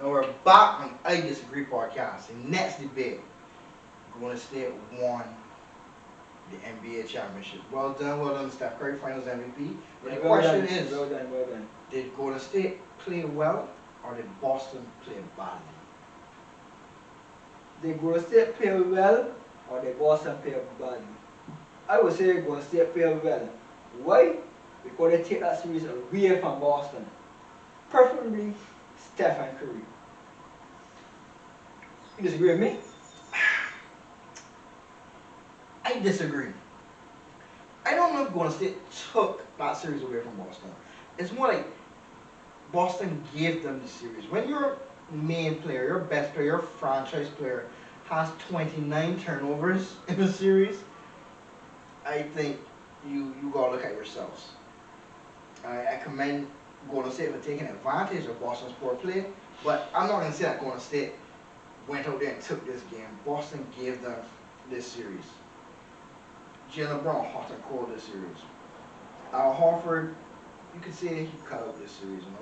Now we're back on I Disagree podcast. The next debate, Golden State won the NBA championship. Well done, Steph Curry, Finals MVP. But Yeah, the well question done, is, well done, well done. did Golden State play well or did Boston play badly? Did Golden State play well or did Boston play badly? I would say Golden State play well. Why? Because they take that series away from Boston. Preferably Steph and Curry. You disagree with me? I disagree. I don't know if Golden State took that series away from Boston. It's more like Boston gave them the series. When your main player, your best player, your franchise player has 29 turnovers in a series, I think you gotta look at yourselves. I commend Golden State for taking advantage of Boston's poor play, but I'm not gonna say that Golden State went out there and took this game. Boston gave them this series. Jaylen Brown hot and cold this series. Al Horford, you could say he cut out this series, you know.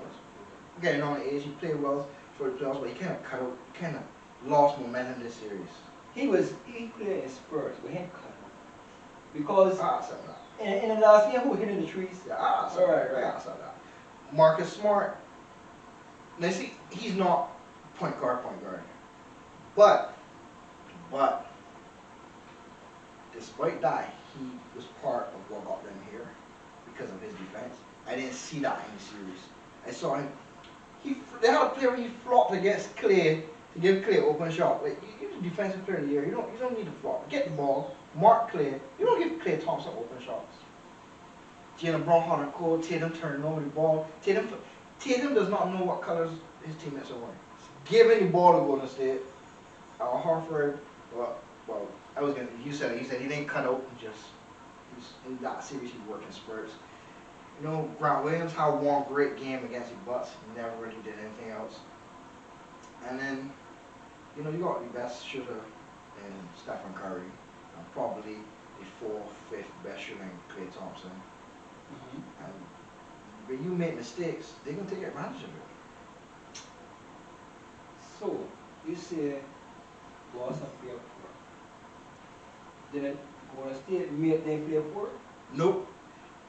Getting on the age, he played well for the playoffs, but he kind of lost momentum this series. He played in Spurs, but he ain't cut out. Because Something like that. in the last game, who was hitting the trees? Yeah, Something right. Something like that. Marcus Smart, now see, he's not point guard, but despite that, he was part of what got them here because of his defense. I didn't see that in the series. I saw him. They had a play where he flopped against Clay to give Clay open shot. Like you're the defensive player of the year. You don't need to flop. Get the ball, mark Clay. You don't give Clay Thompson open shots. Jaylen Brown hot and cold. Tatum turning over the ball. Tatum does not know what colors his teammates are wearing. Giving the ball to Golden State. Al Horford, well, you said he didn't cut out. He's in that series he worked in Spurs. You know, Grant Williams had one great game against the Bucks. He never really did anything else. And then, you got the best shooter in Stephen Curry, and probably the fourth, fifth best shooter in Klay Thompson. Mm-hmm. And when you make mistakes, they can take advantage of it. So, you say Boston play poor. Did Golden State make them play poor? Nope.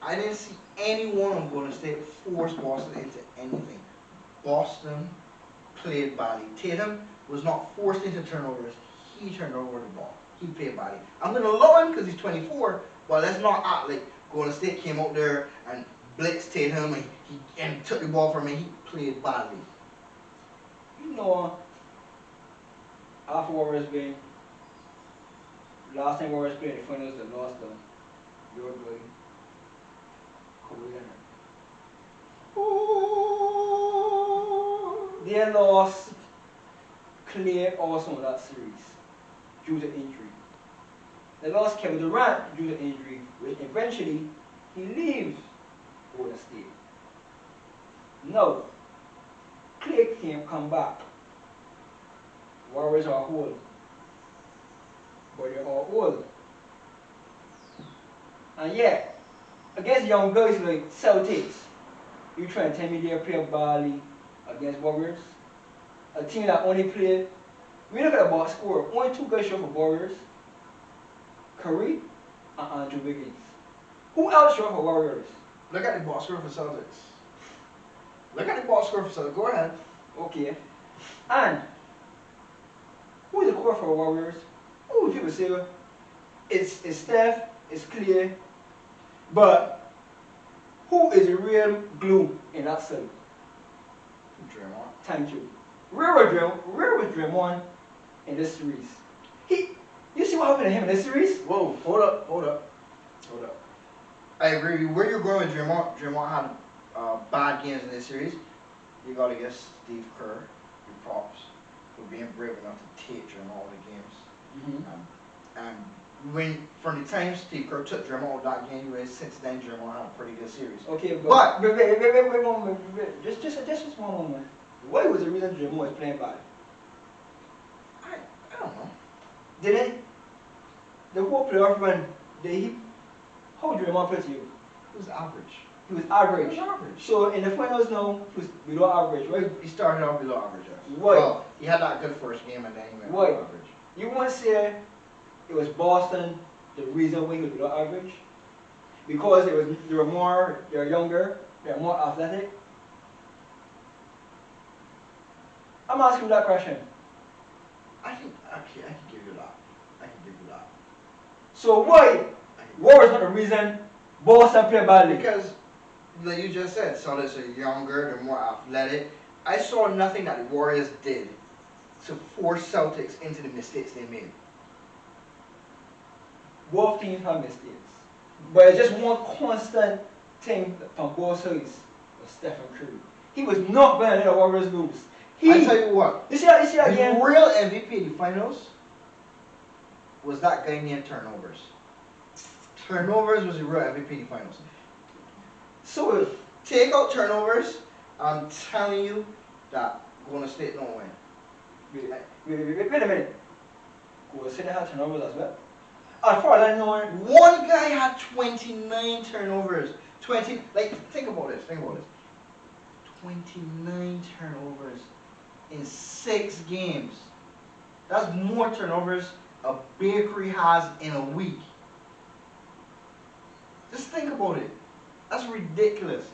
I didn't see anyone on Golden State force Boston into anything. Boston played badly. Tatum was not forced into turnovers. He turned over the ball. He played badly. I'm going to love him because he's 24, but let's not act like Golden State came out there and blitzed Tatum and took the ball from him. He played badly. You know, after Warriors win, last time Warriors played in the finals, they lost them. Your boy, Kawhi Leonard. They lost Clay also in that series due to injury. They lost Kevin Durant due to injury, which eventually he leaves Golden State. Now, Clay can't come back. Warriors are old, but they're all old. And yet, against young guys like Celtics, you try and tell me they play badly against Warriors? A team that only played, we look at the box score, only two guys show for Warriors, Curry and Andrew Wiggins. Who else showed for Warriors? Look at the box score for Celtics. Go ahead. Okay. And who is the core for Warriors? Who would people say it's Steph, it's Clay, but who is the real glue in that cell? Draymond. Thank you. Where was Draymond in this series? You see what happened to him in this series? Whoa, hold up. I agree with you. Where you're going with Draymond, had bad games in this series. You got to give Steve Kerr your props for being brave enough to take Draymond all the games. Mm-hmm. And from the time Steve Kerr took Draymond out that game, since then Draymond had a pretty good series. Okay, but wait, just one moment. What was the reason Draymond was playing bad? I don't know. Didn't the whole playoff run, how Draymond play to you? It was average. He was He average. was average. So in the finals now, he was below average, right? He started off below average. Yes. Why? Well, he had that good first game and then he went Why? below average. You want to say it was Boston the reason why he was below average? Because they were younger, they were more athletic? I'm asking you that question. I can give you that. I can give you that. So why I can- War is not the reason Boston play badly? Because, like you just said, Celtics are younger, they're more athletic. I saw nothing that the Warriors did to force Celtics into the mistakes they made. Both teams have mistakes. But it's just one constant thing from both sides was Stephen Curry. He was not going to let the Warriors lose. I tell you what, You see again? the real MVP of the finals was that guy named Turnovers. Turnovers was the real MVP of the finals. So Take out turnovers, I'm telling you that Golden State don't win. wait a minute. Go say they had turnovers as well. As far as I know, One guy had 29 turnovers. Think about this. 29 turnovers in 6 games. That's more turnovers a bakery has in a week. Just think about it. That's ridiculous.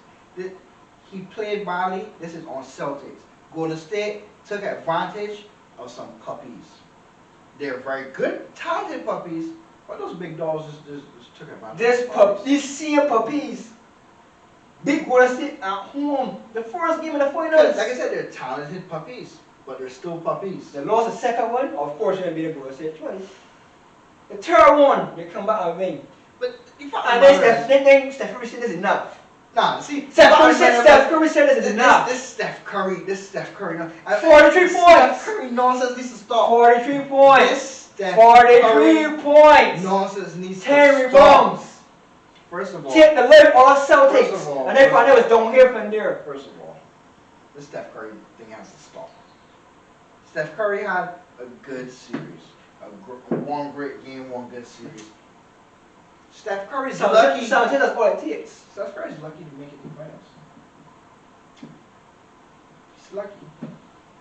He played badly. This is on Celtics. Golden State took advantage of some puppies. They're very good, talented puppies, but those big dogs just took advantage. these same puppies, big Golden State at home, the first game of the Because, finals. like I said, they're talented puppies, but they're still puppies. They lost the second one, of course you're going to be the Golden State twice. The third one, they come back and win. But if And then Steph Curry said this is enough. nah, see, Steph Curry said this is enough. This Steph Curry, 43 Steph points. Curry nonsense needs to stop. 43 points. This Steph 43 Curry points. nonsense needs 10 to stop. rebounds. First of all, Take the life off First of Celtics. all, And then find out it's downhill from there. First of all, this Steph Curry thing has to stop. Steph Curry had a good series. One great game, one good series. Steph Curry's lucky. Sometimes that's all it takes. Steph Curry's lucky to make it to the finals. He's lucky.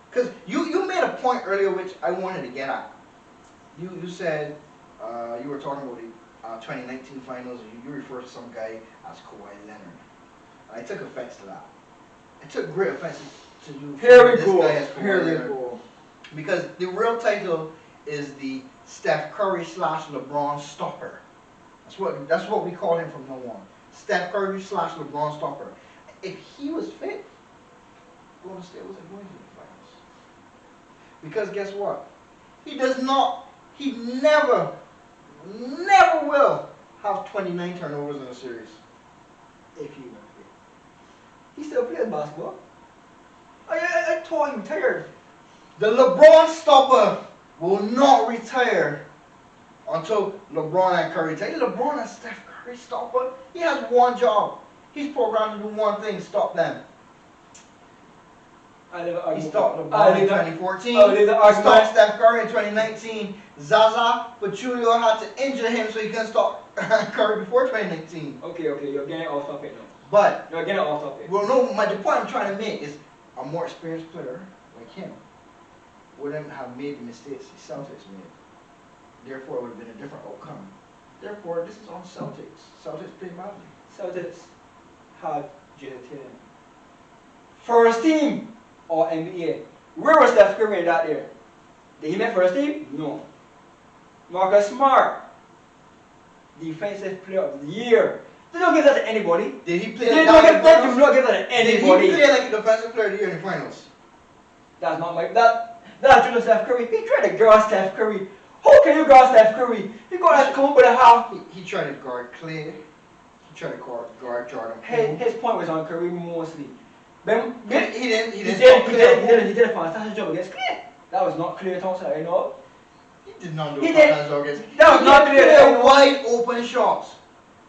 Because you made a point earlier which I wanted to get at. You said, you were talking about the 2019 finals, you referred to some guy as Kawhi Leonard. And I took offense to that. I took great offense to you. Here we this go. guy as Kawhi Here we Leonard. go. Because the real title is the Steph Curry / LeBron stopper. That's what we call him from now on. Steph Curry / LeBron stopper. If he was fit, Golden State wasn't going to the finals. Because guess what? He never will have 29 turnovers in a series. If he were fit. He still plays basketball. I thought he retired. The LeBron stopper will not retire until LeBron and Curry retire. LeBron and Steph Curry stopper. He has one job. He's programmed to do one thing: stop them. He stopped LeBron in 2014. He stopped Steph Curry in 2019. Zaza Pachulia had to injure him so he can stop Curry before 2019. Okay, you're getting off topic now. But You're getting off topic. well, no, the point I'm trying to make is a more experienced player like him wouldn't have made the mistakes the Celtics made. Therefore, it would have been a different outcome. Therefore, this is on Celtics. Celtics played badly. Celtics had Jason Tatum. First team or NBA. Where was Steph Curry in that year? Did he make first team? No. Marcus Smart, defensive player of the year. They don't give that to anybody. Did he play They like don't that in the give finals? that to anybody. Did he play like a defensive player of the year in the finals? That's not my that's Jordan Steph Curry. He tried to guard Steph Curry. How can you guard Steph Curry? You gotta come up with a half. He tried to guard Clay. He tried to guard Jordan. His point was on Curry mostly. But He didn't. he did a fantastic job against Clay. That was not Klay Thompson, I know. He did not do He a did. fantastic job against. That was not clear. He played wide open shots.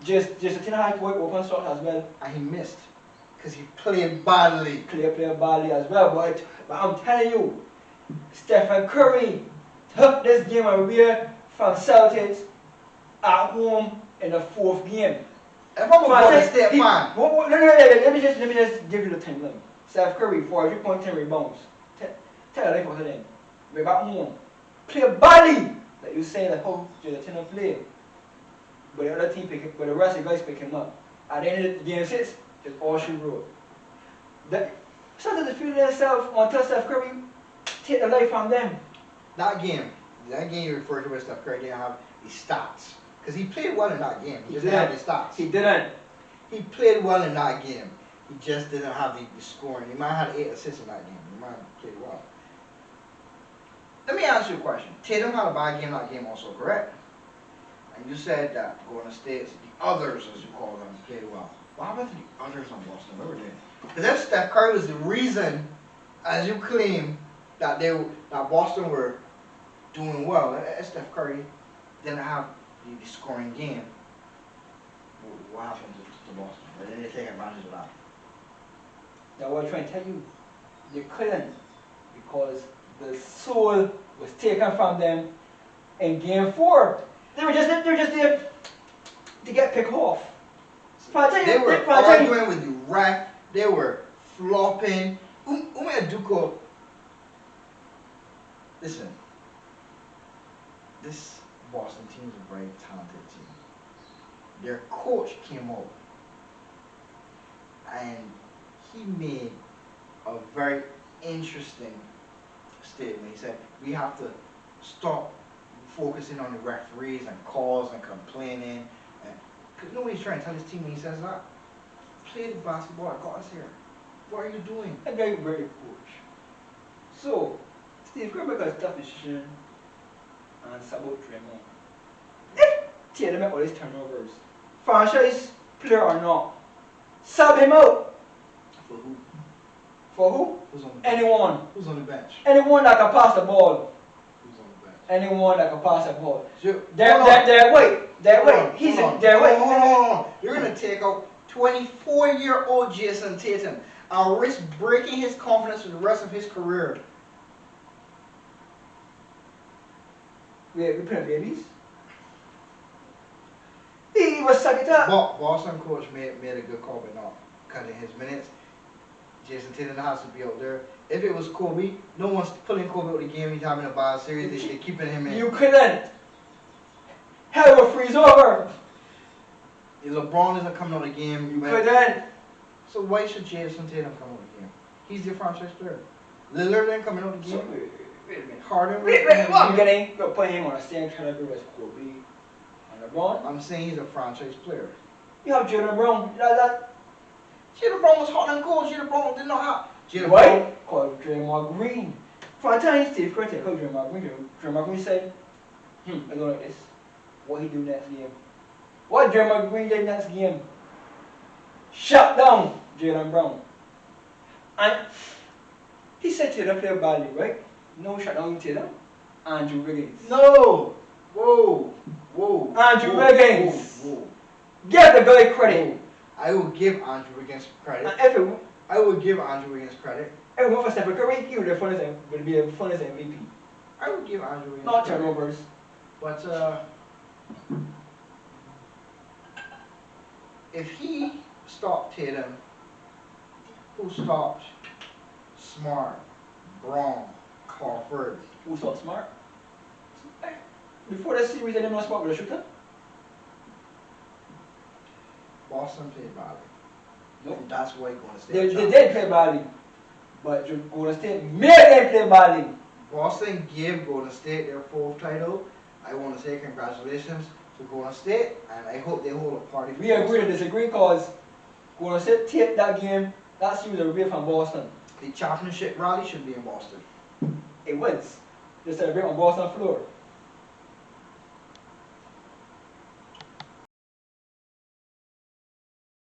Just a thin high point open shot as well. And he missed. Because he played badly. Clay played badly as well. But I'm telling you, Stephen Curry took this game away from Celtics at home in the 4th game. If I'm a Golden State fan, Let me just give you the timeline. Steph Curry, 43 points, 10 rebounds. Tell the life of them. We're back home. Play badly. Like you say, like how Jonathan play. But the other team pick him, but the rest of the guys pick him up. At the end of the game 6, just all she wrote. Sometimes they feel themselves until Steph Curry take the life from them. that game you referred to where Steph Curry didn't have his stats. Because he played well in that game. He just didn't have his stats. He didn't. He played well in that game. He just didn't have the scoring. He might have had 8 assists in that game. He might have played well. Let me ask you a question. Tatum had a bad game that game also, correct? And you said that Golden State, the others as you call them, played well. What about the others on Boston? What were they? Because if Steph Curry was the reason, as you claim, that Boston were doing well, if Steph Curry didn't have the scoring game, what happened to Boston? Or did they take advantage of that? Now what I'm trying to tell you, they couldn't, because the soul was taken from them in game 4. They were just there to get picked off. They were arguing with the ref. They were flopping. Ume Aduko. Listen, this Boston team is a very talented team. Their coach came out and he made a very interesting statement. He said, we have to stop focusing on the referees and calls and complaining. Because nobody's trying to tell his team when he says that. Play the basketball that got us here. What are you doing? A very, very coach. So, Steve Kerr make a tough decision and about Draymond. If Tatum make all these turnovers, franchise player or not, sub him out. For who? For who? Who's on the bench? Anyone. Who's on the bench? Anyone that can pass the ball. Who's on the bench? Anyone that can pass the ball. So, Wait. He's in there. Wait. Hold on. You're going to take out 24-year-old Jason Tatum and risk breaking his confidence for the rest of his career. We playing babies. He was sucking it up. Boston coach made a good call by not cutting his minutes. Jason Tatum has to be out there. If it was Kobe, no one's pulling Kobe out of the game. He's having a bad series. They're keeping him in. You couldn't. Hell will freeze over. If LeBron isn't coming out of the game, You couldn't. So why should Jason Tatum come out of the game? He's the franchise player. Lillard ain't coming out of the game. Wait a minute. Harden. Wait, what I'm getting? You're putting him on the same category as Kobe and LeBron. I'm saying he's a franchise player. You have Jalen Brown. Jalen Brown was hot and cold. Jalen Brown did not have. Jalen Brown. Right? Called Draymond Green. For a time, Steve Kerr called Draymond Green. Draymond Green said, I don't like this. What he do next game? What Draymond Green did next game? Shut down Jalen Brown. And he said Tatum played badly, right? No shut down Tatum. Andrew Wiggins. No. Whoa. Andrew Wiggins. Whoa. Give the guy credit. I will give Andrew Wiggins credit. And if it went for Stephen Curry, he would be the funnest MVP. I would give Andrew Wiggins Not credit. turnovers. But if he stopped Tatum, who stopped Smart, Braun, Crawford? Who so smart? Before the series, I didn't know Smart was a shooter. Boston played badly. Nope. And that's why Golden State. They did play badly, but Golden State made them play badly. Boston gave Golden State their 4th title. I want to say congratulations to Golden State, and I hope they hold a party for We agree to disagree because Golden State take that game, that series away from Boston. The championship rally should be in Boston. It wins. They celebrate on Boston floor.